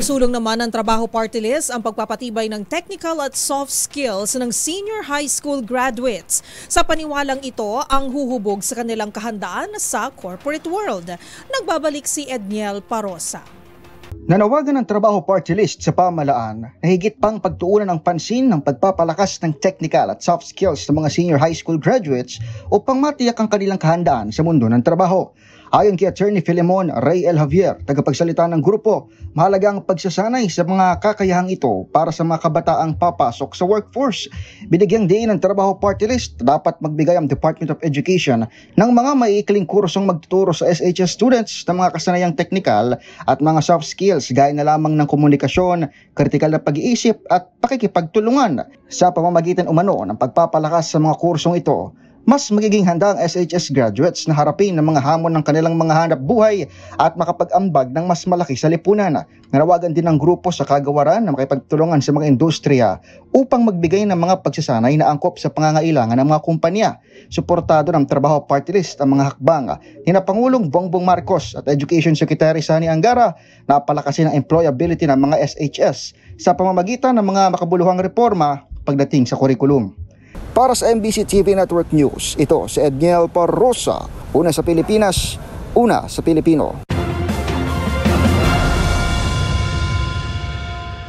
Sulong naman ng Trabaho Party List ang pagpapatibay ng technical at soft skills ng senior high school graduates. Sa paniwalang ito ang huhubog sa kanilang kahandaan sa corporate world. Nagbabalik si Edniel Parosa. Nanawagan ng Trabaho Party List sa pamahalaan na higit pang pagtuunan ng pansin ng pagpapalakas ng technical at soft skills ng mga senior high school graduates upang matiyak ang kanilang kahandaan sa mundo ng trabaho. Ayon kay Attorney Filemon Ray L. Javier, tagapagsalita ng grupo, mahalaga ang pagsasanay sa mga kakayahang ito para sa mga kabataang papasok sa workforce. Binigyang diin ng Trabaho Party List, dapat magbigay ang Department of Education ng mga maiikling kursong magtuturo sa SHS students ng mga kasanayang teknikal at mga soft skills gaya na lamang ng komunikasyon, kritikal na pag-iisip at pakikipagtulungan. Sa pamamagitan umano ng pagpapalakas sa mga kursong ito, mas magiging handa ang SHS graduates na harapin ng mga hamon ng kanilang mga hanap buhay at makapag-ambag ng mas malaki sa lipunan. Nanawagan din ng grupo sa kagawaran na makipagtulungan sa mga industriya upang magbigay ng mga pagsasanay na angkop sa pangangailangan ng mga kumpanya. Suportado ng Trabaho Party List ang mga hakbang ni Pangulong Bongbong Marcos at Education Secretary Sani Angara na palakasin ang employability ng mga SHS sa pamamagitan ng mga makabuluhang reforma pagdating sa kurikulum. Para sa MBC TV Network News, ito si Edniel Parosa, una sa Pilipinas, una sa Pilipino.